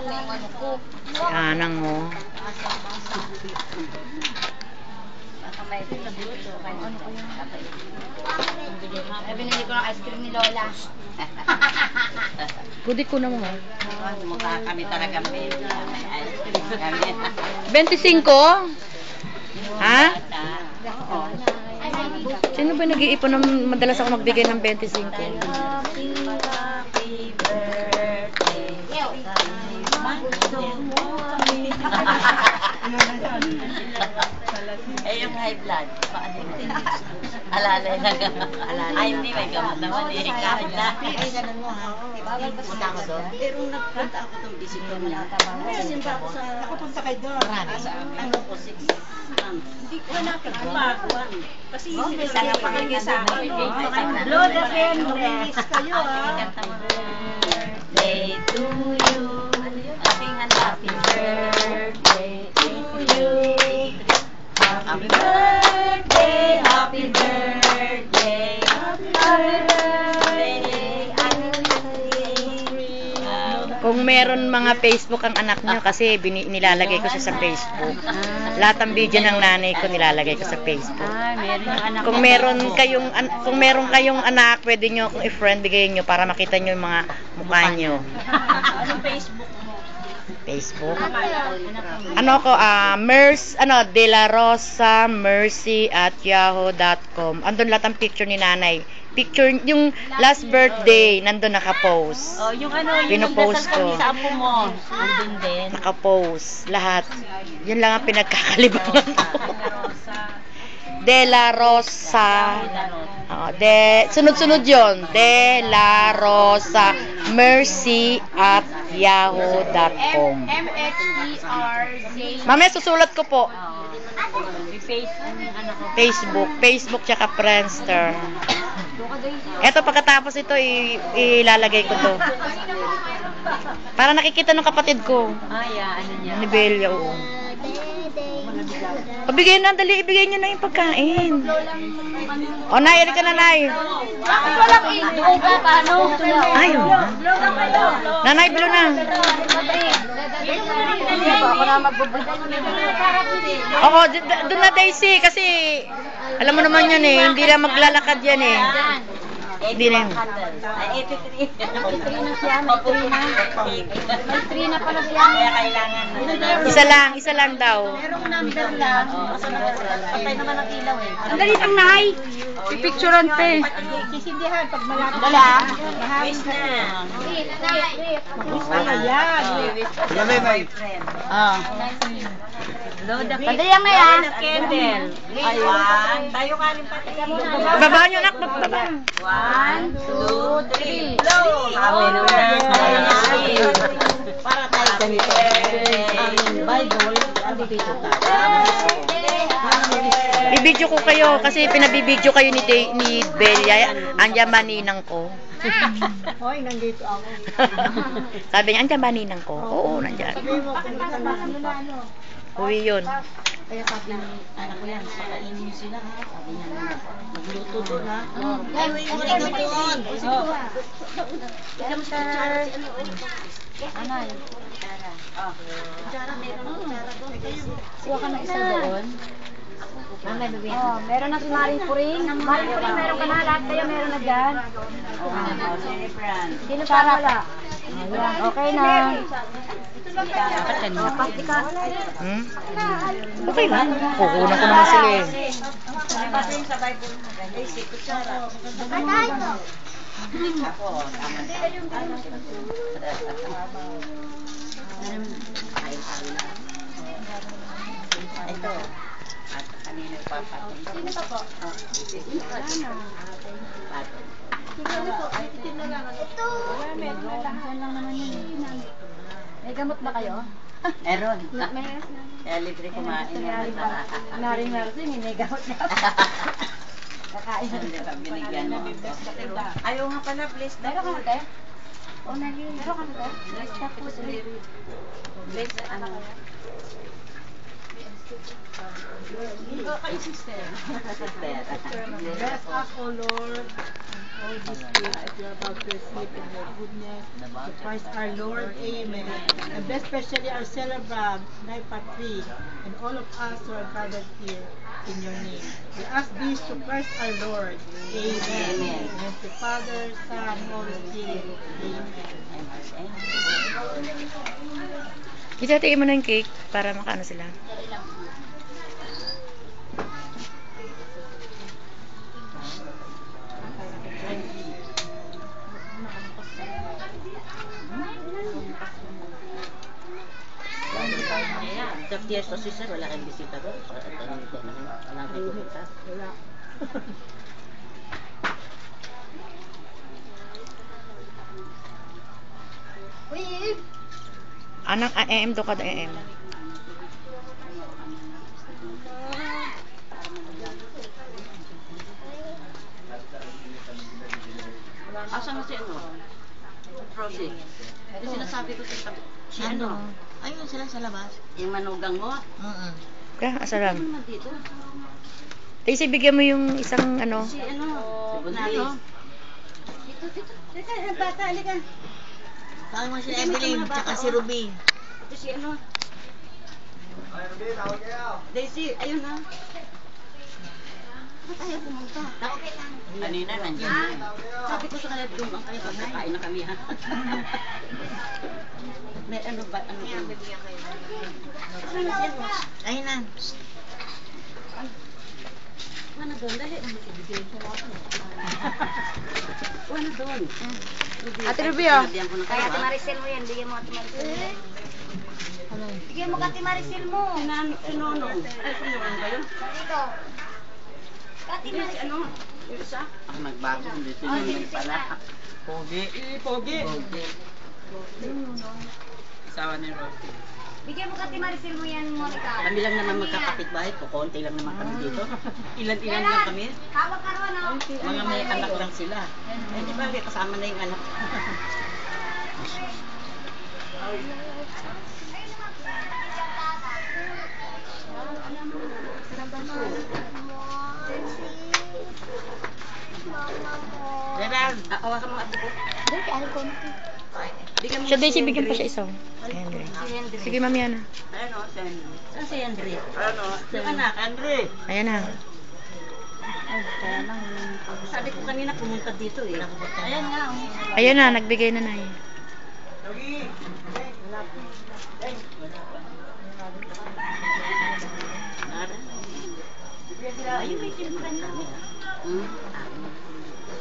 Si Anang, oh. Binili ko ng ice cream ni Lola. Pwede ko na mga. Mukha kami talagang baby. May ice cream kami. 25? Ha? Sino ba nag-iipon ng madalas ako magbigay ng 25? Happy birthday. Eh, yung high blood. Paano yun? Alalay na gamot. Ay, hindi. May gamot naman eh. Kahit na. Ay, ganun mo ha. Bawal pa punta ako doon. Pero nagpunta ako doon. Bisita mo na. Simpa ako sa... Nakapunta kayo doon. Ano ko, 6 months. Hindi ko na kagpakuan. Kasi hindi sana pakinggan sa akin. Blood again. Miss kayo ha. Birthday to you. Happy birthday to you. Happy birthday, happy birthday, happy birthday. Kung meron mga Facebook ang anak nyo, kasi nilalagay ko siya sa Facebook. Lahat ng video ng nanay ko nilalagay ko sa Facebook. Kung meron kayong anak, pwede nyo akong i-friend, bigayin nyo para makita nyo yung mga mukha nyo. Anong Facebook? Facebook. Ano ko, De La Rosa Mercy at yahoo.com. Andun lahat ang picture ni nanay. Picture, yung last birthday, nandun nakapost. Oh, yung ano, yung pinopost ko. sa apo mo. Andun din. Nakapost. Lahat. Yun lang ang pinagkakalibangan ko. De La Rosa. Sunod-sunod yun. De La Rosa Mercy at yahoo.com. Mamaya susulat ko po. Facebook tsaka Friendster. Eto, pagkatapos ito ilalagay ko to. Para nakikita ng kapatid ko. Ano niya? Ni Belia, oo. Pabigay na, dali, ibigay niyo na yung pagkain. O, Nay, ka na, Nay. Bakit walang idoy ka? Paano? Ayaw. Nanay, bilo na. Ako na magbubudal. Oo, doon na, Daisy, kasi alam mo naman yan eh, hindi na maglalakad yan eh. Hindi na yun. 83. 83 na siya, may 3 na. May 3 na pala siya. Kaya kailangan Isa lang daw. Merong number lang. Patay naman ang ilaw eh. Ang dali lang, Nay. Pipicturean pa eh. Sisindihan pag malapit. Dala. Wish na. Ayan. Padayang na yan. Candle. Ayun. Tayo ka rin pati. Baba nyo, anak. Baba. 1, 2, 3. Blow! Happy birthday. Para tayo ganito. Ang Bible, dito ka. Bibidyo ko kayo kasi pinabibidyo kayo ni Belia. Andiyan maninang ko. Hoy, nandito ako. Sabi niya, andiyan maninang ko. Oo, nandiyan. Sabi mo, kung saan na. Uwi yun. Kaya sabi ni anak ko yan, pakainin niyo sila ha. Sabi niya, magluto doon ha. Ay, magluto doon. Anay. Kutsara, meron ng kutsara doon. Kuha ka ng isa doon. Meron na si Maring Puring. Maring Puring, meron ka na. Lahat kayo meron na dyan. Sino pa wala? Ayan, okay na. Pasti ka. Okay lang. Kukunan ko naman sila eh. Ako, tama na. Ito. At kanina papatong. Sino pa po? Patong. Ito. Meron lang naman yun. May gamot ba kayo? Meron. Kaya libre kumain. Maring Mercy, may gamot na. Kakain na. Hindi ba binigyan mo ako? Ayaw nga pala, please. Meron ka na, te? O, meron ka na, te? Tapos, Please, ano? Bless us, O Lord, all these days that we are about to receive in your goodness. To Christ our Lord, Amen. And bless especially our celebrant, Nay Patri, and all of us who are gathered here in your name. We ask this to Christ our Lord, Amen. And to Father, Son, Holy Spirit, Amen. Itatiin mo na yung cake para makaano sila. Sa Fiesta si Sir, wala kayong bisita doon? Wala kayong bisita? Wala. Anak, AM do ka da AM. Asa na si ano? Rosie. Yung sinasabi ko si ano? Ayun sila sa labas. Yung manugang mo? Kaya, asalam. Ano naman dito? Daisy, bigyan mo yung isang ano. Si ano? Nano? Dito. Teka, yung bata, halika. Tawag mo si Evelyn, tsaka si Ruby. Ito si ano? Daisy, ayun na. Ba't ayaw pumunta? Kanina nandiyan. Sabi ko sa kanila, dumang kayo pagkakain na kami ha. May ano ba? Ano ba? Ano na siya? Ayun na. Ano doon? Dali. Ano doon? Ate Ruby, oh. Bigyan ko na Kaya kayo Ate ha. Maricel mo yan, bigyan mo Ate Maricel mo. Bigyan mo ka Ate Maricel mo. Sinunong. Ay, sinunong ba yun? Dito. Ate Hindi, si Maricel. ano? Yung isa? Ah, nagbago. Hindi, sinunong pala. Pogi. Pogi. Isawa ni Rocky. Bigyan mo ka Ate Maricel mo yan, Monica. Kami lang naman magkakapit-bahay ko. Konti lang naman kami dito. Ilan-ilan lang kami. Tawag ka ron, no? Mga may anak lang sila. Eh, di ba, kasama na yung anak. Gerald, awa ka mga apo ko. Bigyan mo Siya, si Daisy, bigyan pa Henry. siya isang. Henry. Si Henry. Sige, mami, yan na. Ano, si Henry. Saan si Henry? Ano? Yung anak, Henry. Ayan na. Sabi ko kanina pumunta dito eh. Ayan nga. Oh. Ayan na, nagbigay na na. Ayun, may sinukan na.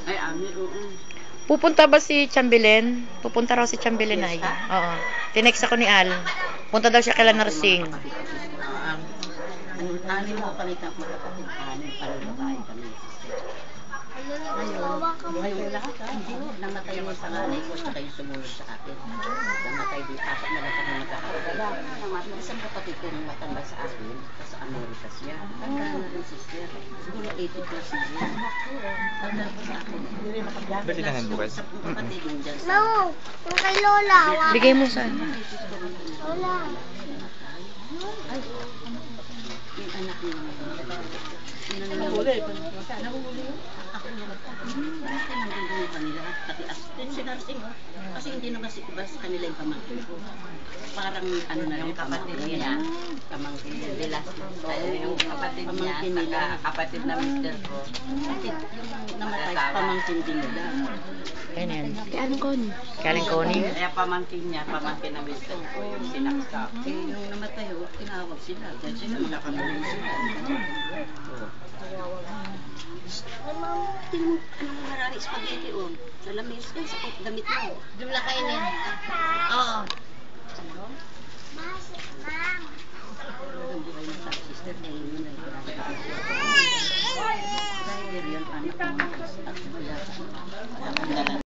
Ay, ami, oo. Pupunta ba si Chambilin? Pupunta raw si Chambilin ay. Oo. Tinext ako ni Al. Punta daw siya kila nursing. Anim mo kami magkakapit. Anim pala babae kami. Ngayon lahat ha. Namatay mo sa nanay ko sa kayo sumunod sa akin. Namatay din. Apat na lang kami magkakapit. Isang kapatid ko nung matanda sa akin. Sa Amerika siya. Tanda na rin siya. Siguro 80 plus na siya. Tanda ko sa akin. Ba't sinahan bukas? Kapatid yung dyan sa... No, yung kay Lola. Bigay mo sa Lola. Yung anak niya nahuli. Nahuli yun? Ako niya. Bakit nandun yung kanila? Pati assistant si nursing mo. Kasi hindi naman si Ibas kanila yung pamangkin ko. Parang ano na yung kapatid niya. Pamangkin niya. Yung kapatid niya. Saka kapatid na mister ko. Yung namatay, pamangkin din nila. Ayan yan. Kaling Connie. Kaya pamangkin niya, pamangkin na mister ko, yung sinaksak. Eh, yung namatay, tinawag sila. Dahil sila nakakamuli sila. Tingnan mo, anong marami spaghetti o? Sa lamis yan, sa damit mo. Doon lang kainin. Oo. Hindi kayo sa sister na yun na dahil yun, anak mo, at wala kang dala